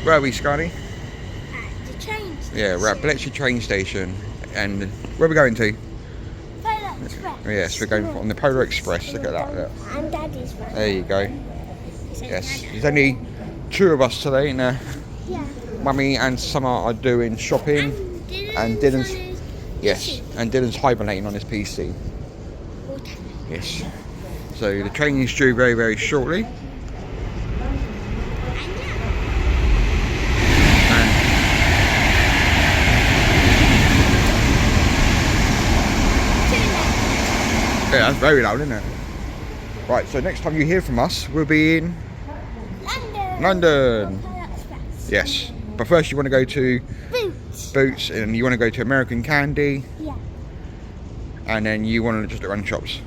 Where are we, Scotty? At the train station. Yeah, we're at Bletchley train station. And where are we going to? Polar Express. Yes, we're going on the Polar Express. Look at that. Look. And Daddy's one. There you go. Yes, there's only 2 of us today. Now, Yeah. Mummy and Summer are doing shopping. And Dylan's... Yes, and Dylan's hibernating on his PC. Yes. So the train is due very, very shortly. Yeah, that's very loud, isn't it? Right, so next time you hear from us, we'll be in London. Yes, but first you want to go to Boots, and you want to go to American Candy. Yeah. And then you want to just run shops,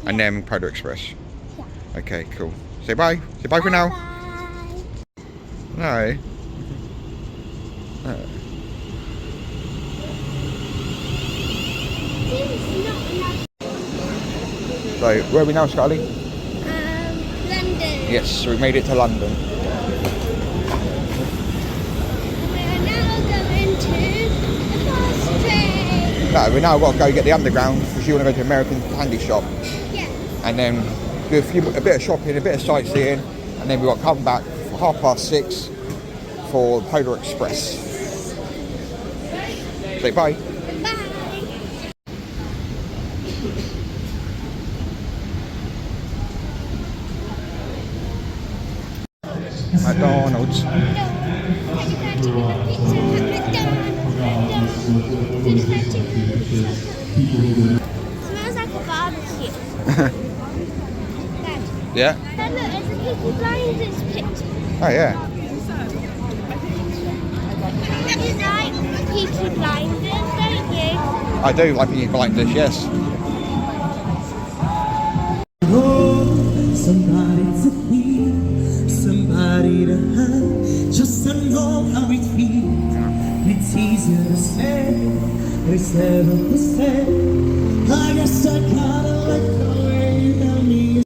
and then Polar Express. Yeah. Okay, cool. Say bye. Say bye for now. Bye. No. So, where are we now, Scully? London. Yes, so we made it to London. We're now going to the fast train. No, we now got to go get the underground because you want to go to American Candy shop. Yeah. And then do a bit of shopping, a bit of sightseeing, and then we've got to come back for 6:30 for Polar Express. Say bye. McDonald's. Smells like a barbecue. Dad. Yeah? Dad, look, there's a Peaky Blinders picture. Oh, yeah. You like Peaky Blinders, don't you? I do like Peaky Blinders, yes. Somebody to feel, somebody to have, just to know how it feels. It's easier to say, it's never to say. I guess I kinda like the way you tell me.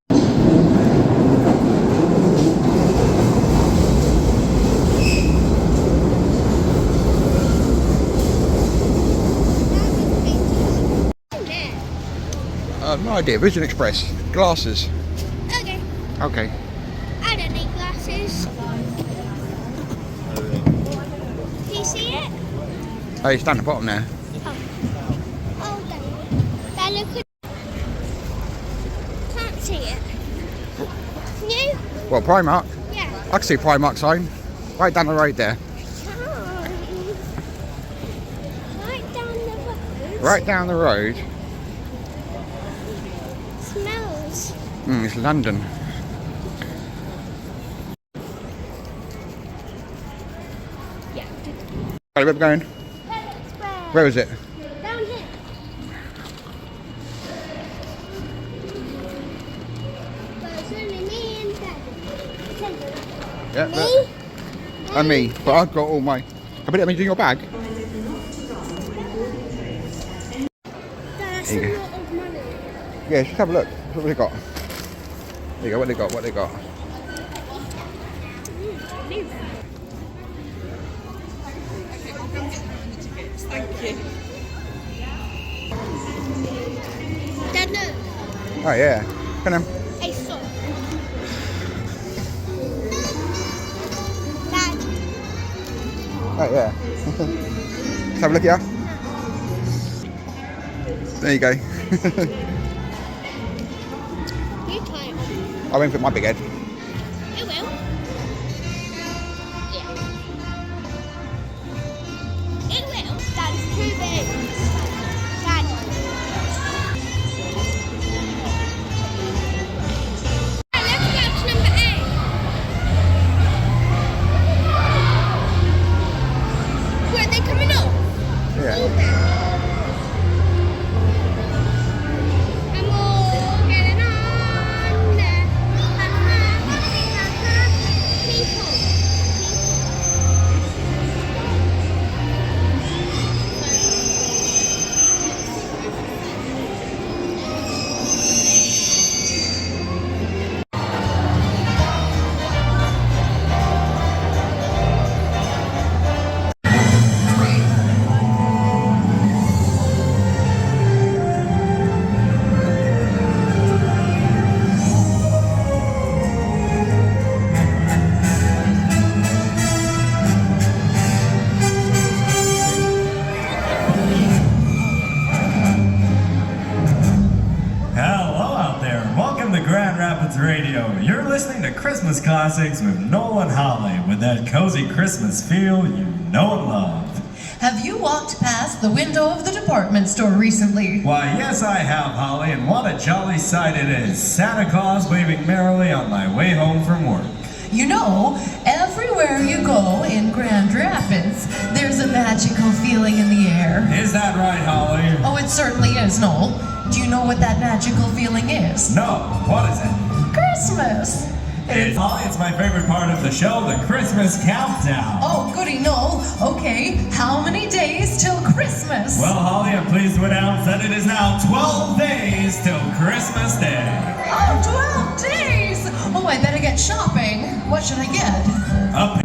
No idea. Vision Express. Glasses. Okay. Okay. I don't need glasses. Do you see it? Oh, it's down the bottom there. Oh, Dad, look at... Can't see it. Can you? What, Primark? Yeah. I can see a Primark sign. Right down the road there. Right down the road. Right down the road. Smells. It's London. Yeah. Where are we going? Where is it? Down here. But it's only me and Daddy. Yeah, Me? look. And me. But I've got all my... Can I put it in your bag? That's There a you go. lot of money. Yeah, just have a look. What they got? There you go, what they got, what they got. Thank you. Dad, look. Oh yeah. Come on. A sock. Dad. Oh yeah. Let's have a look here. There you go. You try it on. I won't put my big head. You will. Yeah. It will. That's too big. Dad. Let's go to number 8. Were they coming up? Yeah. And we're getting on there. Christmas Classics with Noel and Holly, with that cozy Christmas feel you know and love. Have you walked past the window of the department store recently? Why, yes I have, Holly, and what a jolly sight it is. Santa Claus waving merrily on my way home from work. You know, everywhere you go in Grand Rapids, there's a magical feeling in the air. Is that right, Holly? Oh, it certainly is, Noel. Do you know what that magical feeling is? No, what is it? Christmas! Holly, it's my favorite part of the show, the Christmas countdown. Oh, goody, Noel. Okay, how many days till Christmas? Well, Holly, I'm pleased to announce that it is now 12 days till Christmas Day. Oh, 12 days! Oh, I better get shopping. What should I get? Up.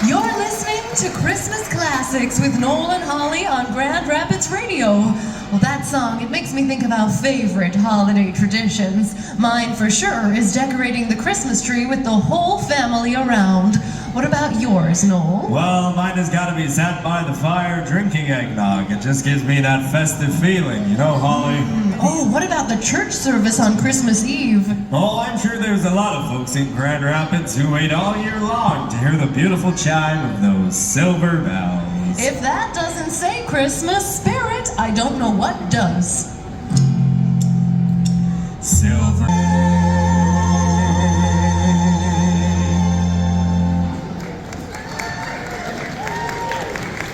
You're listening to Christmas Classics with Noel and Holly on Grand Rapids Radio. Well, that song, it makes me think of our favorite holiday traditions. Mine, for sure, is decorating the Christmas tree with the whole family around. What about yours, Noel? Well, mine has got to be sat by the fire drinking eggnog. It just gives me that festive feeling, you know, Holly? Oh, what about the church service on Christmas Eve? Oh, I'm sure there's a lot of folks in Grand Rapids who wait all year long to hear the beautiful chime of those silver bells. If that doesn't say Christmas spirit, I don't know what does. Silver.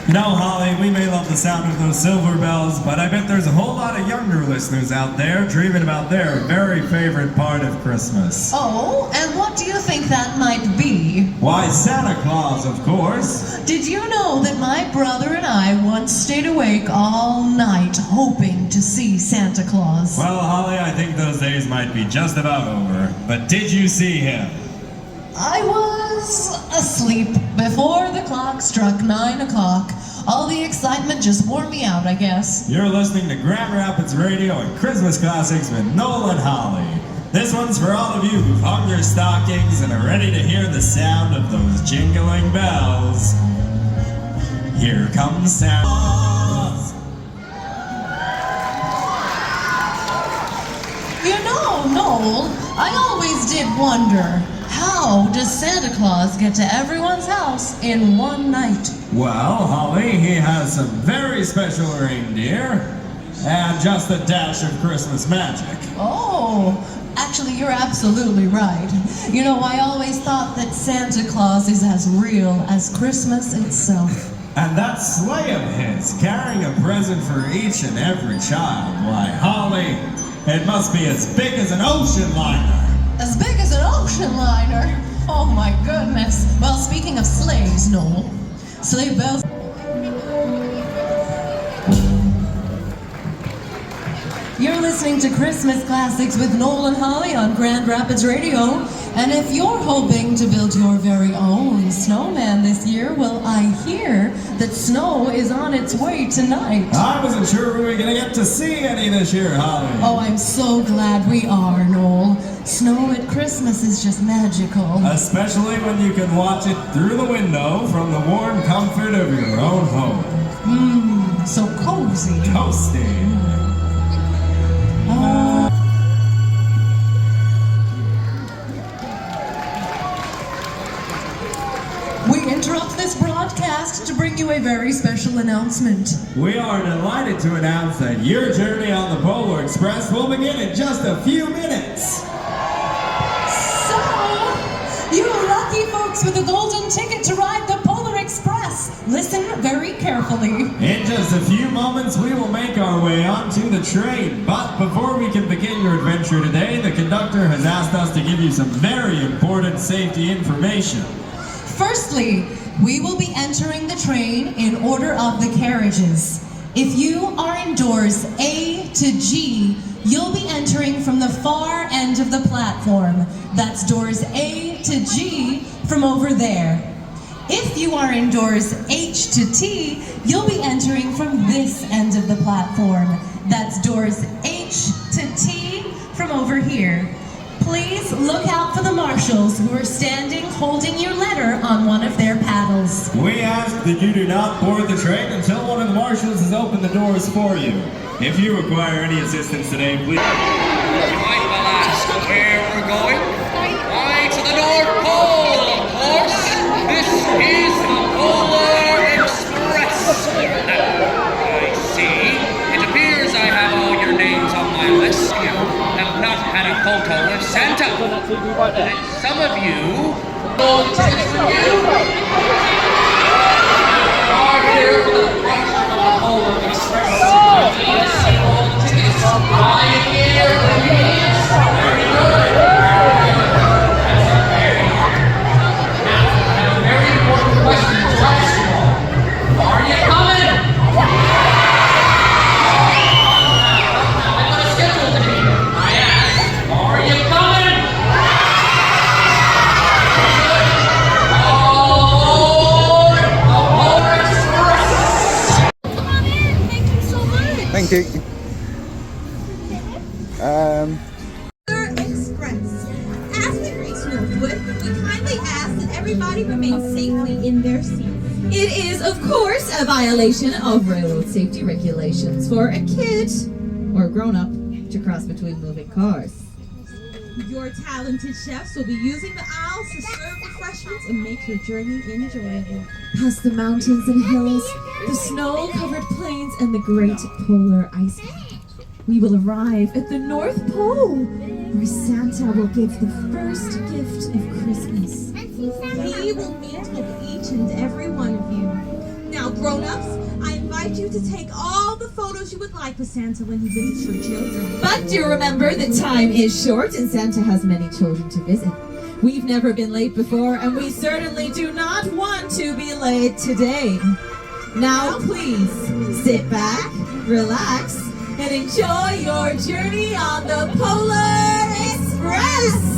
You know, Holly, we may love the sound of those silver bells, but I bet there's a whole lot of younger listeners out there dreaming about their very favorite part of Christmas. Oh, and what do you think that might be? Why, Santa Claus, of course. Did you know that my brother and I once stayed awake all night hoping to see Santa Claus? Well, Holly, I think those days might be just about over. But did you see him? I was asleep before the clock struck 9 o'clock. All the excitement just wore me out, I guess. You're listening to Grand Rapids Radio and Christmas Classics with Noel and Holly. This one's for all of you who've hung your stockings and are ready to hear the sound of those jingling bells. Here comes Santa Claus. You know, Noel, I always did wonder, how does Santa Claus get to everyone's house in one night? Well, Holly, he has some very special reindeer and just a dash of Christmas magic. Oh, actually, you're absolutely right. You know, I always thought that Santa Claus is as real as Christmas itself. And that sleigh of his, carrying a present for each and every child. Why, Holly, it must be as big as an ocean liner. As big as an ocean liner? Oh my goodness. Well, speaking of sleighs, Noel, sleigh bells. You're listening to Christmas Classics with Noel and Holly on Grand Rapids Radio. And if you're hoping to build your very own snowman this year, well, I hear that snow is on its way tonight. I wasn't sure we were going to get to see any this year, Holly. Oh, I'm so glad we are, Noel. Snow at Christmas is just magical. Especially when you can watch it through the window from the warm comfort of your own home. Mmm, so cozy. Toasty. We interrupt this broadcast to bring you a very special announcement. We are delighted to announce that your journey on the Polar Express will begin in just a few minutes. So, you lucky folks with a golden ticket to ride the Polar Express, listen very carefully. In just a few moments, we will make our way onto the train. But before we can begin your adventure today, the conductor has asked us to give you some very important safety information. Firstly, we will be entering the train in order of the carriages. If you are in doors A to G, you'll be entering from the far end of the platform. That's doors A to G from over there. If you are in doors H to T, you'll be entering from this end of the platform. That's doors H to T from over here. Please look out for the marshals who are standing holding your letter on one of their paddles. We ask that you do not board the train until one of the marshals has opened the doors for you. If you require any assistance today, please... some of you are here for the production of the Polar Express. Very good. Now, I have a very important question to ask you all. Are you coming? I'm going to schedule the meeting. I asked, are you coming? All aboard the Polar Express! Come in. Thank you so much. Thank you. Express. As we reach Northwood, we kindly ask that everybody remain safely in their seats. It is, of course, a violation of railroad safety regulations for a kid or a grown-up to cross between moving cars. Your talented chefs will be using the aisles to serve refreshments and make your journey enjoyable. Past the mountains and hills, the snow-covered plains, and the great polar ice cap, we will arrive at the North Pole, where Santa will give the first gift of Christmas. He will meet with each and every one of you. Now, grown-ups, I invite you to take all the photos you would like with Santa when he visits your children. But do remember that time is short and Santa has many children to visit. We've never been late before, and we certainly do not want to be late today. Now, please, sit back, relax, and enjoy your journey on the Polar Express!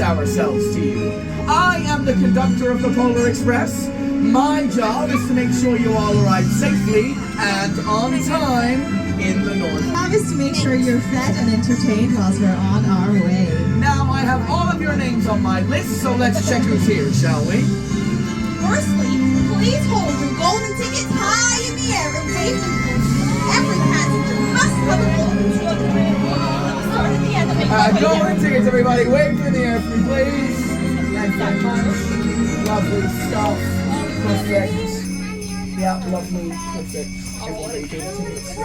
Ourselves to you. I am the conductor of the Polar Express. My job is to make sure you all arrive safely and on time in the North. My job is to make sure you're fed and entertained whilst we're on our way. Now I have all of your names on my list, so let's check who's here, shall we? Firstly, please hold your golden tickets high in the air and wave them. Every passenger must have a golden ticket. Start at the end of it. Golden tickets, everybody. Wave in the air for me, please. Thanks very much. Lovely stuff. Perfect. Yeah, lovely. Perfect. Everybody tickets.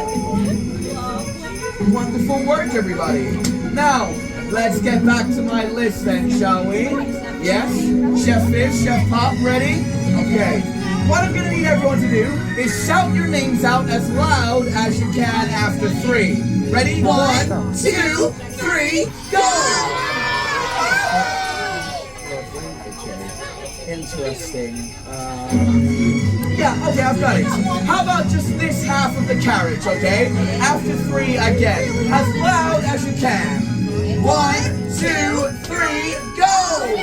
Wonderful work, everybody. Now, let's get back to my list then, shall we? Yes? Chef Fish, Chef Pop, ready? Okay. What I'm gonna need everyone to do is shout your names out as loud as you can after 3. Ready? 1, 2, 3, go! interesting. Yeah, okay, I've got it. How about just this half of the carriage, okay? After 3 again, as loud as you can. 1, 2, 3, go!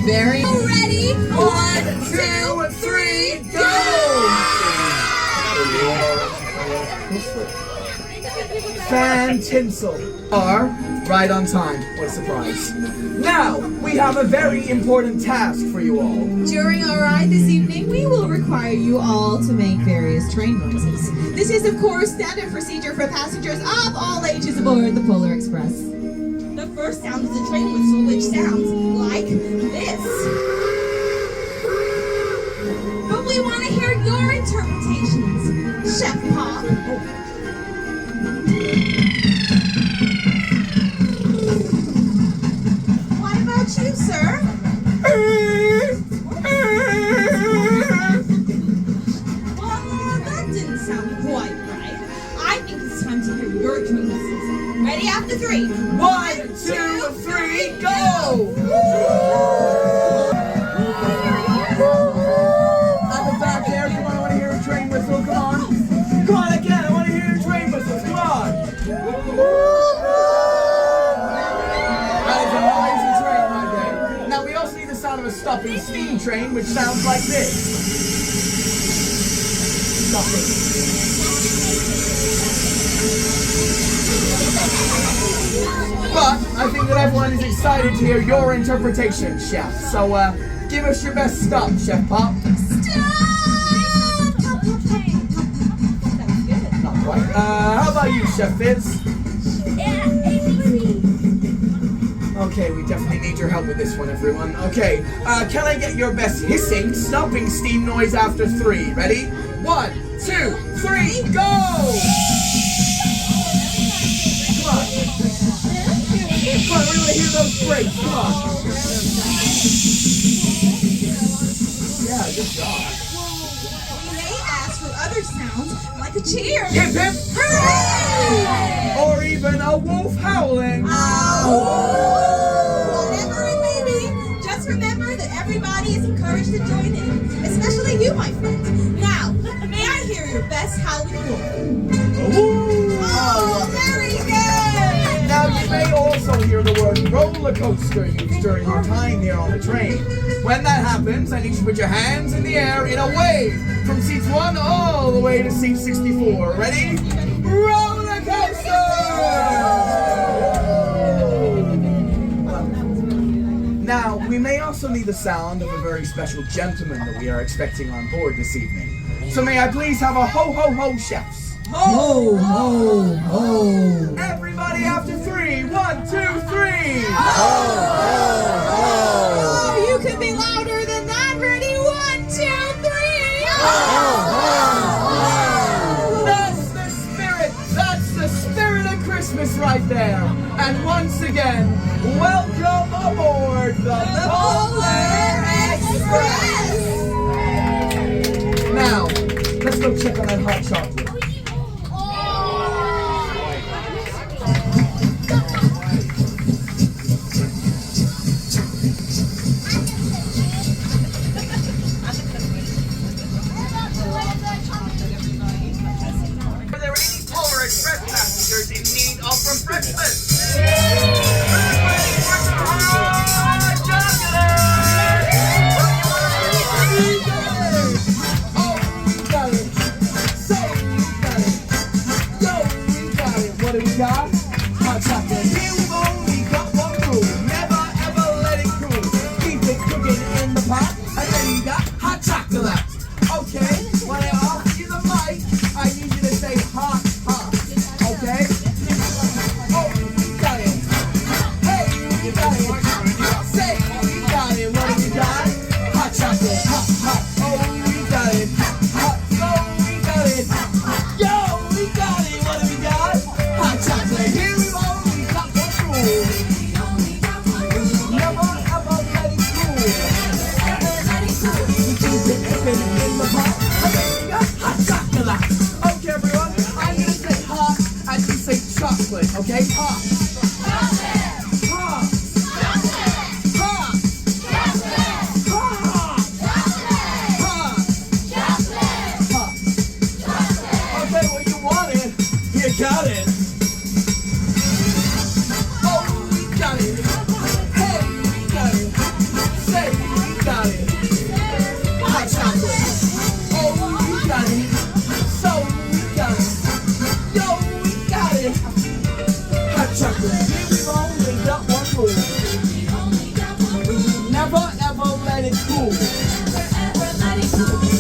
Very ready. 1, 2, 3, go! Fan tinsel are right on time. What a surprise. Now, we have a very important task for you all. During our ride this evening, we will require you all to make various train noises. This is, of course, standard procedure for passengers of all ages aboard the Polar Express. The first sound is a train whistle, which sounds like this. But we want to hear your interpretations, Chef Pop. What about you, sir? Well, that didn't sound quite right. I think it's time to hear your train whistles. Ready after 3. 1, 2, 3, go! At the back there, come on, I want to hear a train whistle, come on. Come on again, I want to hear your train whistles, come on. That is an amazing train right there. Now we also need the sound of a stopping steam train, which sounds like this. Stopping. But I think that everyone is excited to hear your interpretation, Chef. So give us your best stop, Chef Pop. Not quite. How about you, Chef Fizz? Okay, we definitely need your help with this one, everyone. Okay, can I get your best hissing, stopping steam noise after 3? Ready? 1, 2, 3, go! Come on. Come on, we want to hear those brakes. Come on. Yeah, good job. We may ask for other sounds, like a cheer. Hip hip. Hooray! Or even a wolf howling. Whatever it may be, just remember that everybody is encouraged to join in, especially you, my friend. Now, may I hear your best howling roar? Oh, very good! Now you may also hear the word roller coaster used during your time here on the train. When that happens, I need you to put your hands in the air in a wave from seats 1 all the way to seat 64. Ready? Roller coaster! Now, we may also need the sound of a very special gentleman that we are expecting on board this evening. So may I please have a ho ho ho, chefs? Ho, ho, ho. Everybody after 3. 1, 2, 3. Oh, you can be louder than that. Ready? 1, 2, 3. That's the spirit. That's the spirit of Christmas right there. And once again, welcome aboard the Polar Express. Now, let's go check on that hot chocolate. Okay, hot. Hot. got it. Oh, we got it. Hey, we got it. Say, we got it. Hot chocolate. Oh, we got it. So, we got it. Yo, we got it. Hot chocolate. Here we've only got one rule. Never ever let it cool.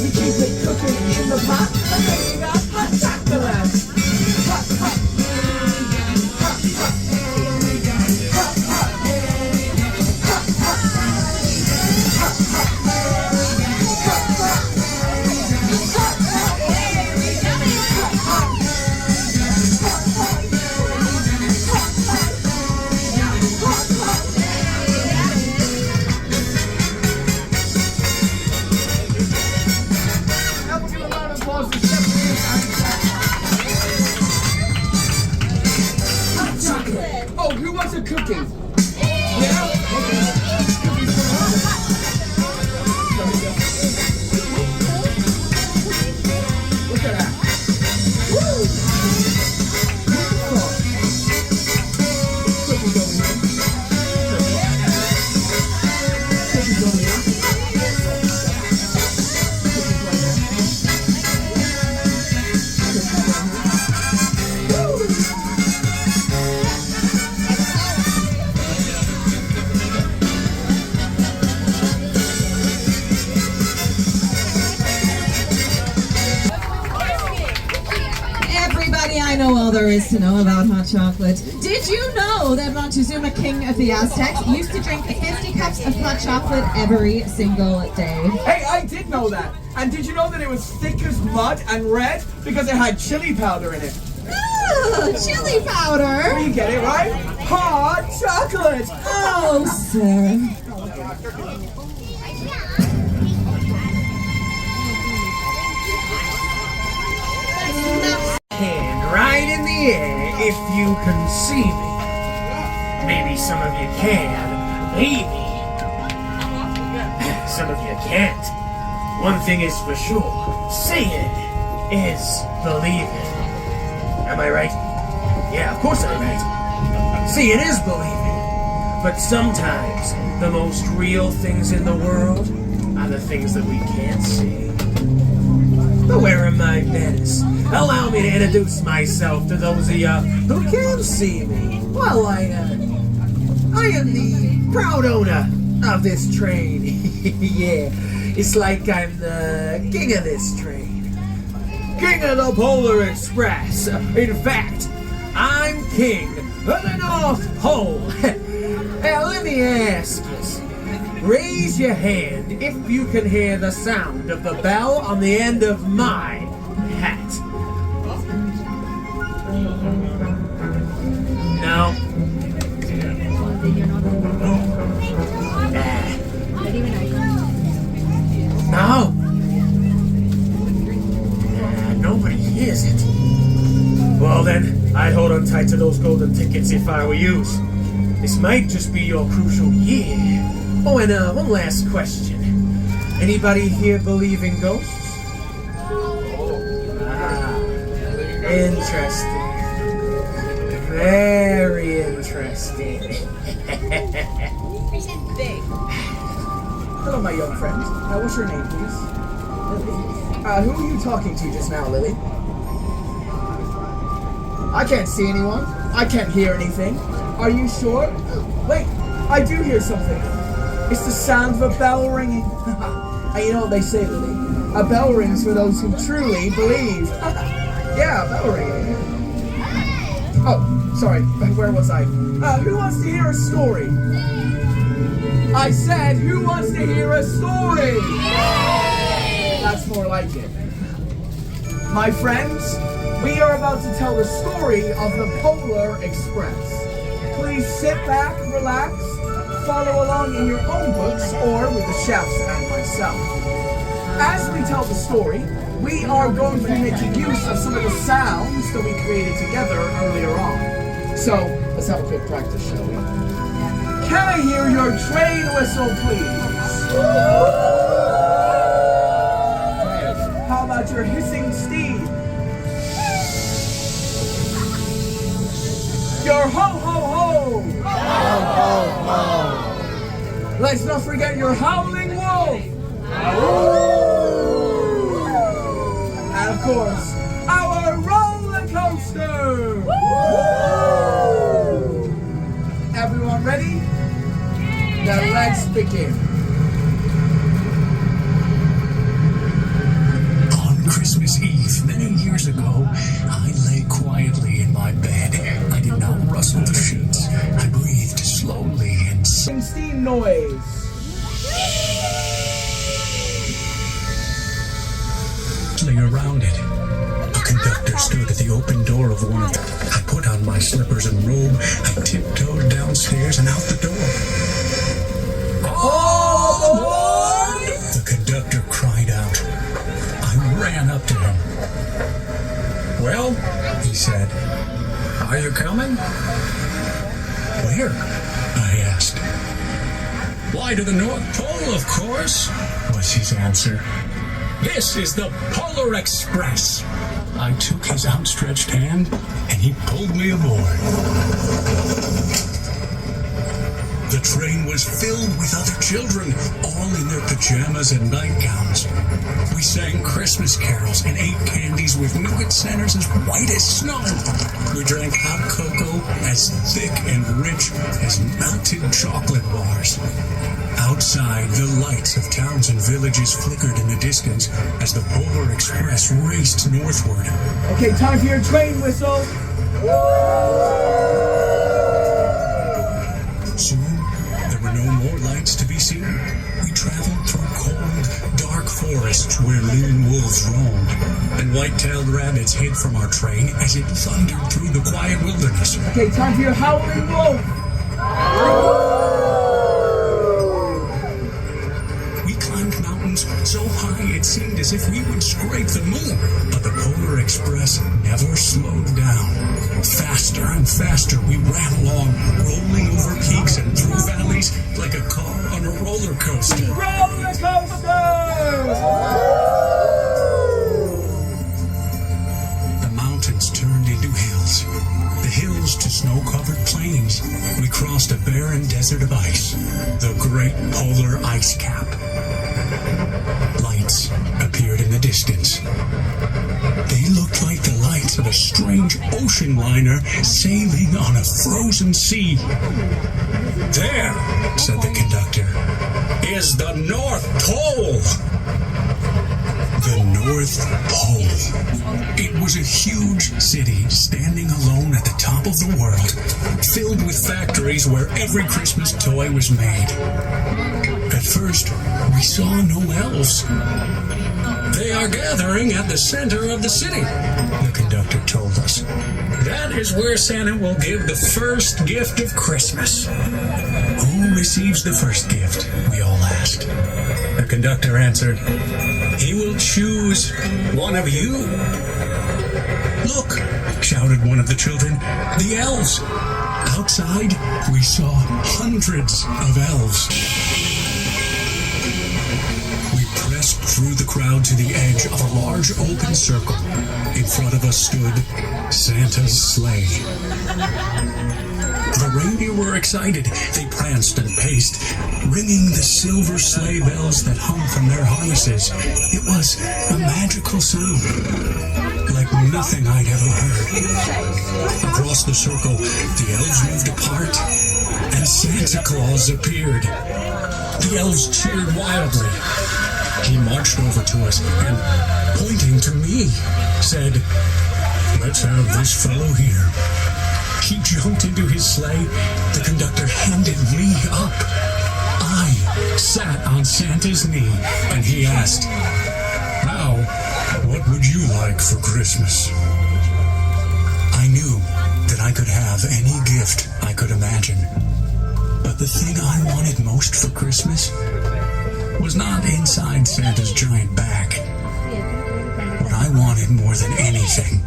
We keep it cooking in the pot. And then we got hot chocolate. Hot, hot. Hot, hot. Hot, hot. Hot, hot. Hot, hot. Oh, who wants a cookie? Yeah? Okay. Cookies for us. Look at that. Woo! Cookies over here. Cookies over here. Cookies right there. Cookies right here. Woo! Everybody, I know all there is to know about hot chocolate. Did you know that Montezuma, king of the Aztecs, used to drink 50 cups of hot chocolate every single day? Hey, I did know that. And did you know that it was thick as mud and red because it had chili powder in it? Oh, chili powder! You get it, right? Hot chocolate! Oh, sir. Hand right in the air if you can see me. Maybe some of you can, maybe. Some of you can't. One thing is for sure, seeing is believing. Am I right? Yeah, of course I'm right. Seeing is believing. But sometimes the most real things in the world are the things that we can't see. But where are my manners? Allow me to introduce myself to those of you who can see me. Well, I am the proud owner of this train. Yeah, it's like I'm the king of this train. King of the Polar Express. In fact, I'm king of the North Pole. Now, let me ask you. Raise your hand if you can hear the sound of the bell on the end of my hat. No? No? Nobody hears it. Well then, I'd hold on tight to those golden tickets if I were you. This might just be your crucial year. Oh, and one last question. Anybody here believe in ghosts? Ah, interesting. Very interesting. Hello, my young friend. What's your name, please? Lily. Who are you talking to just now, Lily? I can't see anyone. I can't hear anything. Are you sure? Wait, I do hear something. It's the sound of a bell ringing. And you know what they say, Lily? A bell rings for those who truly believe. Yeah, a bell ringing. Oh, sorry. Where was I? Who wants to hear a story? I said, who wants to hear a story? That's more like it. My friends, we are about to tell the story of the Polar Express. Please sit back, relax, follow along in your own books or with the chefs and myself. As we tell the story, we are going to be making use of some of the sounds that we created together earlier on. So, let's have a quick practice, shall we? Can I hear your train whistle, please? How about your hissing steed? your ho ho ho! Ho ho ho! Let's not forget your howling wolf! And of course, our roller coaster! Everyone ready? Then let's begin. Christmas Eve, many years ago, I lay quietly in my bed. I did not rustle the sheets. I breathed slowly and Steam noise. lay around it. A conductor stood at the open door of one of them. I put on my slippers and robe. I tiptoed downstairs and out the door. All aboard! The conductor cried out. I ran up to him. "Well," he said, "are you coming?" "Where?" I asked. "Why, to the North Pole, of course," was his answer. "This is the Polar Express." I took his outstretched hand, and he pulled me aboard. The train was filled with other children, all in their pajamas and nightgowns. We sang Christmas carols and ate candies with nougat centers as white as snow. We drank hot cocoa as thick and rich as melted chocolate bars. Outside, the lights of towns and villages flickered in the distance as the Polar Express raced northward. Okay, time for your train whistle. Soon, there were no more lights to be seen. We traveled through cold, dark forests where lean wolves roamed, and white-tailed rabbits hid from our train as it thundered through the quiet wilderness. Okay, time for your howling wolf. We climbed mountains so high it seemed as if we would scrape the moon, but the Polar Express never slowed down. Faster and faster we ran along, rolling over peaks and through valleys like a car on a roller coaster. Roller coaster! The mountains turned into hills, the hills to snow-covered plains. We crossed a barren desert of ice, the Great Polar Ice Cap. Lights appeared in the distance. They looked like the lights of a strange ocean liner sailing on a frozen sea. "There," said the conductor, "is the North Pole." The North Pole. It was a huge city standing alone at the top of the world, filled with factories where every Christmas toy was made. At first, we saw no elves. "They are gathering at the center of the city," the conductor told us. "That is where Santa will give the first gift of Christmas." "Who receives the first gift?" we all asked. The conductor answered, "He will choose one of you." "Look," shouted one of the children, "the elves." Outside, we saw hundreds of elves. We pressed through the crowd to the edge of a large open circle. In front of us stood Santa's sleigh. The reindeer were excited. They pranced and paced, ringing the silver sleigh bells that hung from their harnesses. It was a magical sound, like nothing I'd ever heard. Across the circle, the elves moved apart, and Santa Claus appeared. The elves cheered wildly. He marched over to us and, pointing to me, said, "Let's have this fellow here." He jumped into his sleigh. The conductor handed me up. I sat on Santa's knee, and he asked, "Now, what would you like for Christmas?" I knew that I could have any gift I could imagine. But the thing I wanted most for Christmas was not inside Santa's giant bag. What I wanted more than anything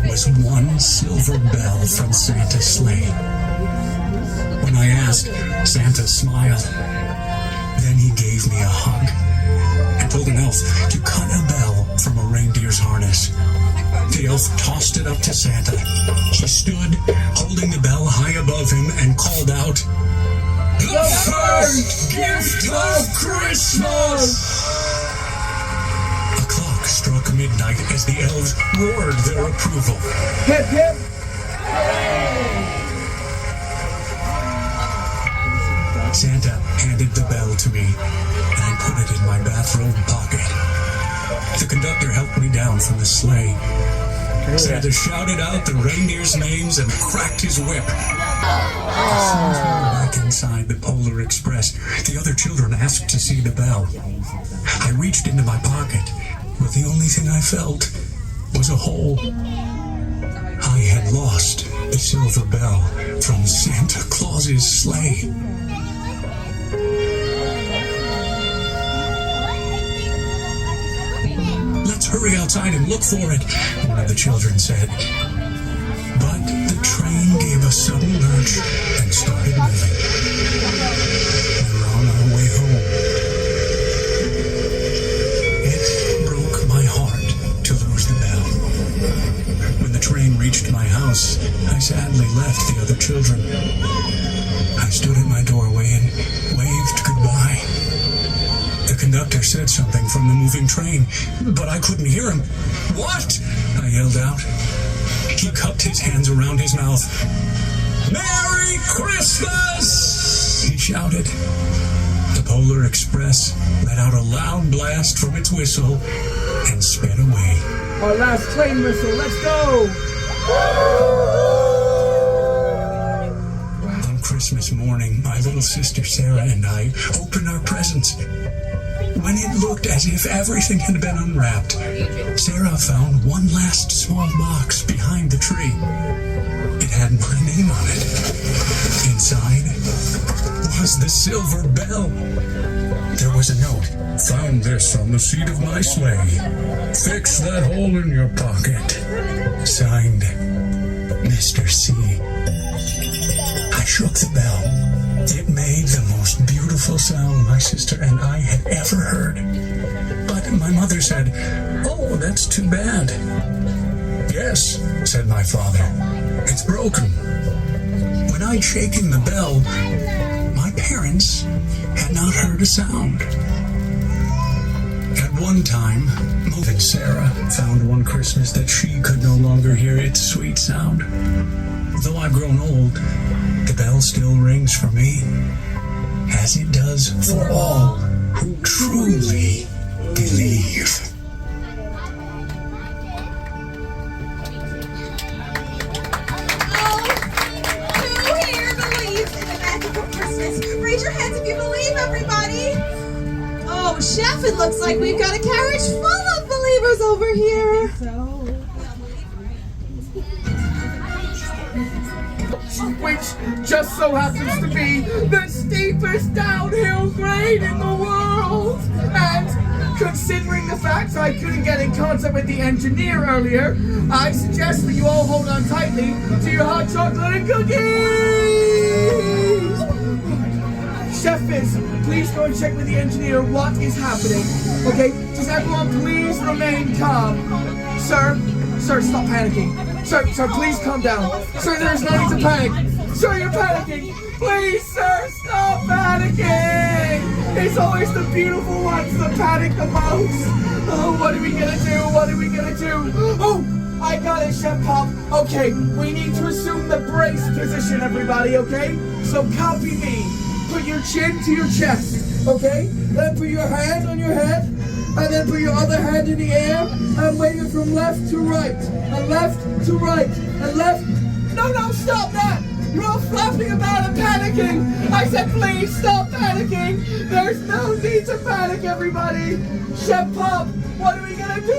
was one silver bell from Santa's sleigh. When I asked, Santa smiled. Then he gave me a hug and told an elf to cut a bell from a reindeer's harness. The elf tossed it up to Santa. He stood, holding the bell called out, "The first gift of Christmas!" A clock struck midnight as the elves roared their approval. Hip, hip. Santa handed the bell to me, and I put it in my bathrobe pocket. The conductor helped me down from the sleigh. Santa shouted out the reindeers' names and cracked his whip. Back inside the Polar Express, the other children asked to see the bell. I reached into my pocket, but the only thing I felt was a hole. I had lost the silver bell from Santa Claus's sleigh. "Let's hurry outside and look for it," one of the children said. But the train gave a sudden lurch and started moving. We were on our way home. It broke my heart to lose the bell. When the train reached my house, I sadly left the other children. I stood at my doorway and waved goodbye. The conductor said something from the moving train, but I couldn't hear him. "What?" I yelled out. He cupped his hands around his mouth. "Merry Christmas!" he shouted. The Polar Express let out a loud blast from its whistle and sped away. Our last train whistle, let's go! On Christmas morning, my little sister Sarah and I opened our presents. When it looked as if everything had been unwrapped, Sarah found one last small box behind the tree. It had my name on it. Inside was the silver bell. There was a note. "Found this on the seat of my sleigh. Fix that hole in your pocket. Signed, Mr. C." I shook the bell. It made the most beautiful sound my sister and I had ever heard. But my mother said, "Oh, that's too bad." "Yes," said my father, "it's broken." When I'd shaken the bell, my parents had not heard a sound. At one time, even Sarah found one Christmas that she could no longer hear its sweet sound. Though I've grown old, the bell still rings for me, as it does for all who truly believe. Who here believes in the magical Christmas? Raise your hands if you believe, everybody. Oh, Chef, it looks like we've got a carriage full of believers over here. Which just so happens to be the steepest downhill grade in the world. And considering the fact I couldn't get in contact with the engineer earlier, I suggest that you all hold on tightly to your hot chocolate and cookies. Chef Fizz, please go and check with the engineer what is happening. Okay, just everyone please remain calm. Sir, stop panicking. Sir, please calm down. Sir, there's no need to panic. Sir, you're panicking. Please, sir, stop panicking. It's always the beautiful ones that panic the most. Oh, what are we gonna do? What are we gonna do? Oh, I got it, Chef Pop. Okay, we need to assume the brace position, everybody, okay? So copy me. Put your chin to your chest, okay? Then put your hand on your head. And then put your other hand in the air and wave it from left to right, and left to right, and left. No, stop that! You're all flapping about and panicking! I said please stop panicking! There's no need to panic, everybody! Chef Pop, what are we gonna do?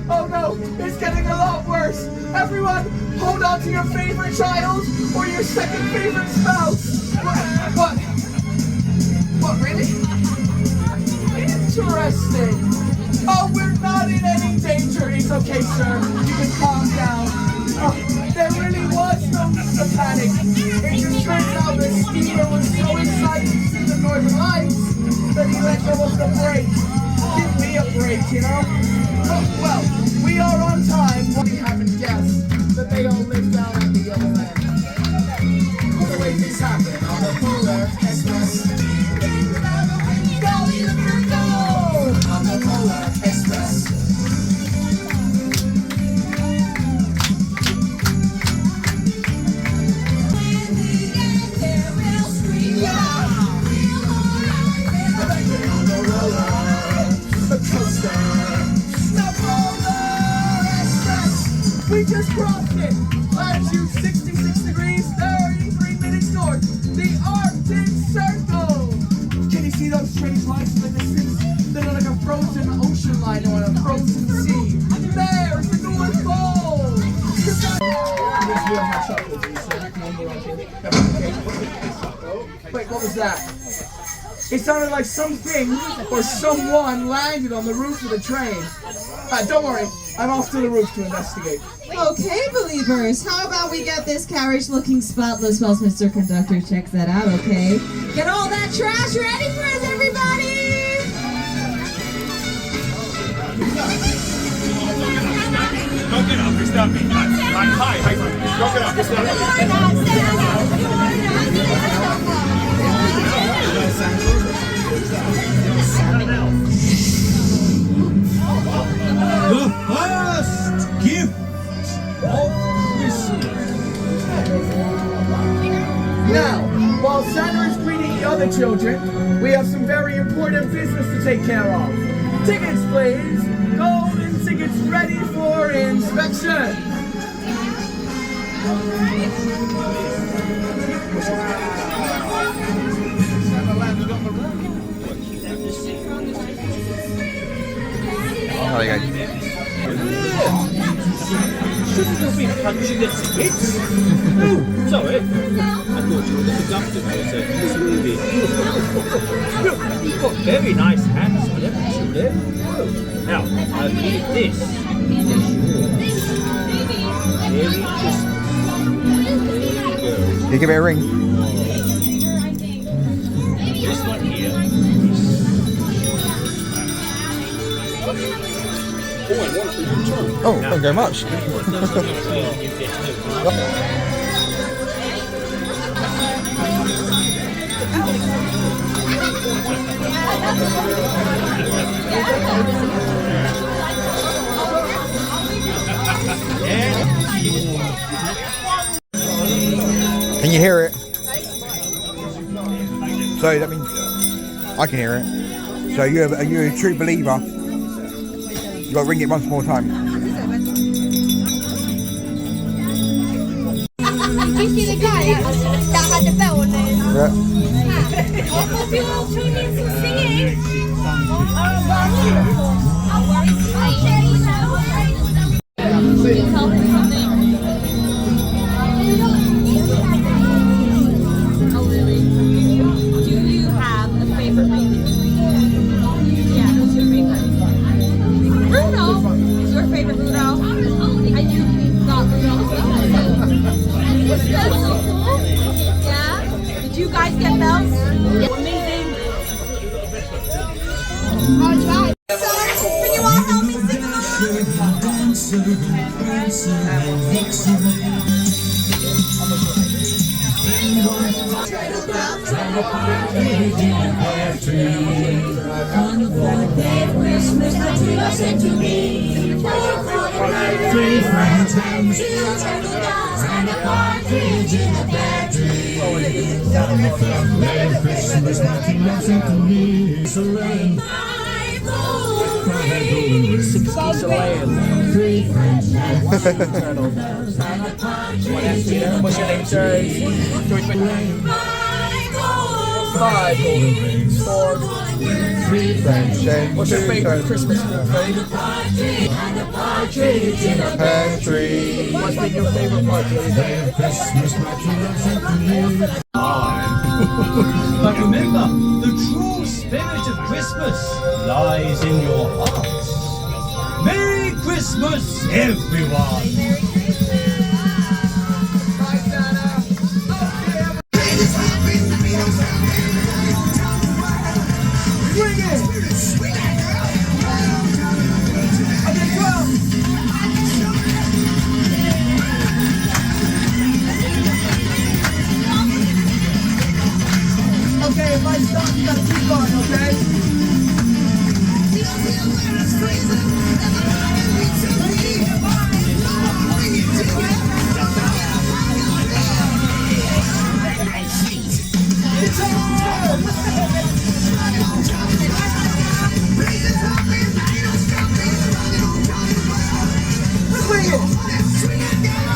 Oh no, it's getting a lot worse! Everyone, hold on to your favorite child or your second favorite spouse! What, really? Interesting. Oh, we're not in any danger. It's okay, sir. You can calm down. Oh, there really was no need to panic. It just turns out the steamer was so excited to see the Northern Lights that he let go of the brake. Give me a break, you know? Oh, well, we are on time. We haven't guessed that they all live down at the other end. crossing. Latitude 66 degrees, 33 minutes north. The Arctic Circle. Can you see those strange lines in the distance? They're like a frozen ocean line or a frozen sea. There's the North Pole. Wait, what was that? It sounded like something or someone landed on the roof of the train. Don't worry, I'm off to the roof to investigate. Okay, believers, how about we get this carriage looking spotless whilst Mr. Conductor checks that out, okay? Get all that trash ready for us, everybody! Don't get up, it's not me. Hi. Don't get up, it's not The first gift of Christmas. Now, while Santa is greeting the other children, we have some very important business to take care of. Tickets, please. Golden tickets ready for inspection. Oh, there you go. Shouldn't have been punching the tickets. Oh, sorry. I thought you were the conductor for a second. Look, you've got very nice hands, haven't you, there? Now, I believe this is yours. Merry Christmas. You give it a ring. This one here. Oh, thank you very much. Can you hear it? So that means I can hear it. So are you a true believer? You got to ring it once more time. You see the guy that had the bell on there? Yeah. I hope you all tune in for singing. Can you tell him something? Oh, really? Do you have a favorite baby? Yeah, who's your favorite? Rudolph is your favorite Rudolph. I knew you got Rudolph. Isn't that so cool? Yeah? Did you guys get bells? Amazing. I'll try. So, can you all help me sing along? Christmas that you have sent to me. 3 friends and 2 turtle doves and a partridge in a pear tree. Merry Christmas that you have sent to me. So rain. 6 geese away and 3 friends and 2 turtle doves and a partridge. What's your name, sir? 5 golden rings, 4 3 friends and What's your favorite Christmas food, Faye? partridge in a pear tree. What's been your favorite part, Jody? Merry Christmas that you have sent to me. But remember, the true spirit of Christmas lies in your hearts. Merry Christmas, everyone! Okay, if I stop, you gotta keep going, okay? Swing it!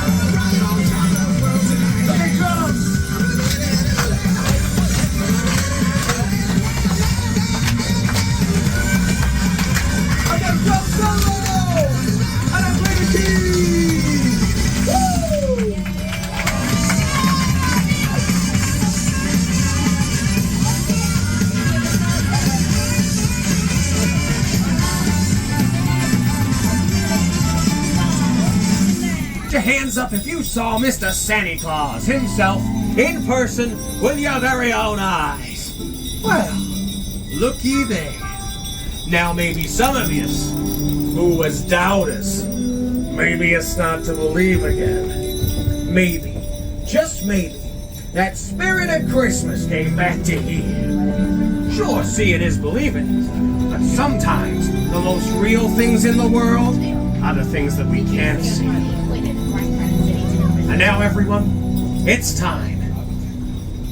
hands up if you saw Mr. Santa Claus himself in person with your very own eyes. Well, looky there. Now maybe some of yous who was doubters, maybe you start to believe again. Maybe, just maybe, that spirit of Christmas came back to here. Sure, seeing is believing, but sometimes the most real things in the world are the things that we can't see. And now, everyone, it's time.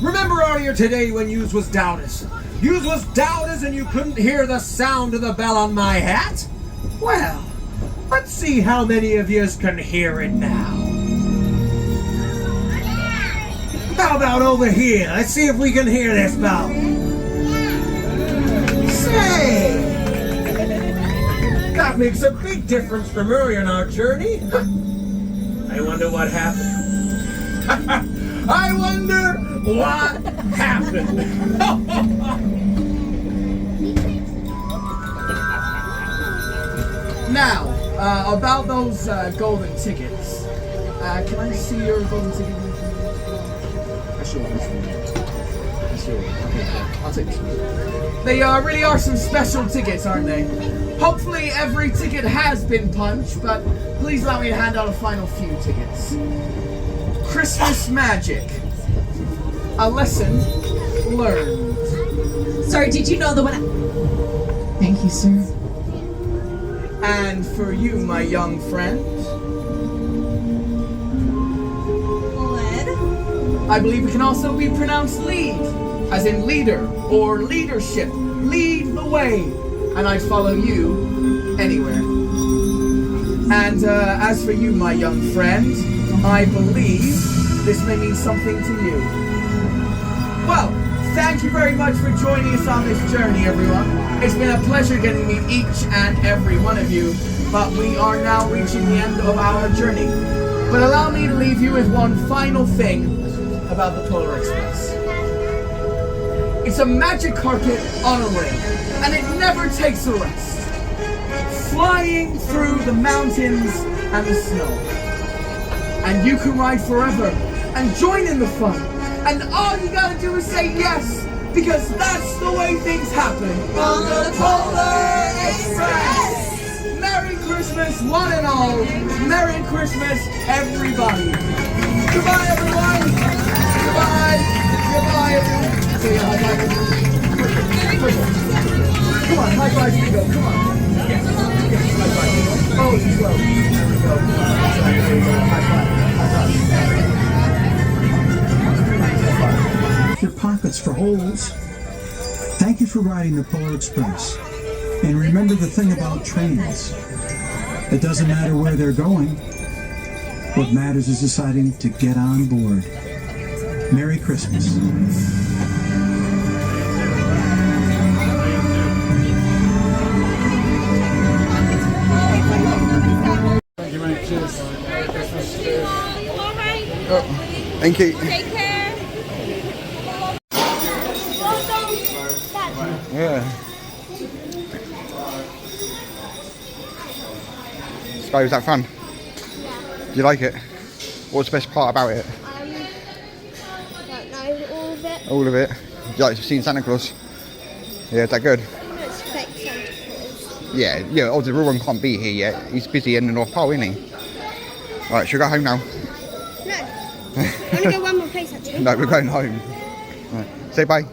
Remember earlier today when yous was doubters? Yous was doubters and you couldn't hear the sound of the bell on my hat? Well, let's see how many of yous can hear it now. How about over here? Let's see if we can hear this bell. Say, that makes a big difference from earlier in our journey. I wonder what happened. I wonder what happened. Now, about those golden tickets. Can I see your golden ticket? Sure. I'll take this one. They really are some special tickets, aren't they? Hopefully every ticket has been punched, but please allow me to hand out a final few tickets. Christmas magic. A lesson learned. Sorry, did you know the one? Thank you, sir. And for you, my young friend, I believe it can also be pronounced lead, as in leader or leadership. Lead the way, and I follow you anywhere. And as for you, my young friend, I believe this may mean something to you. Well, thank you very much for joining us on this journey, everyone. It's been a pleasure getting to meet each and every one of you, but we are now reaching the end of our journey. But allow me to leave you with one final thing about the Polar Express. It's a magic carpet on a ring, and it never takes a rest. Flying through the mountains and the snow. And you can ride forever and join in the fun. And all you gotta do is say yes, because that's the way things happen on the Polar Express. Merry Christmas, one and all. Merry Christmas, everybody. Goodbye, everyone. Goodbye. Goodbye, everyone. Say high five. Come on, high five, we go. Come on. Yes. Yes, high five. Oh, slow. There we go. There we go. High five. High five. Your pockets for holes. Thank you for riding the Polar Express. And remember the thing about trains. It doesn't matter where they're going. What matters is deciding to get on board. Merry Christmas. Thank you, mate. Cheers. Oh, thank you. Take care. Yeah. Sky, was that fun? Yeah. Do you like it? What's the best part about it? I don't know, all of it. All of it. Do you like seeing Santa Claus? Yeah, is that good? No, it's fake Santa Claus. Yeah, obviously Ruben can't be here yet. He's busy in the North Pole, isn't he? Right, should we go home now? No. I want to go one more place actually. No, we're going home. Right. Say bye.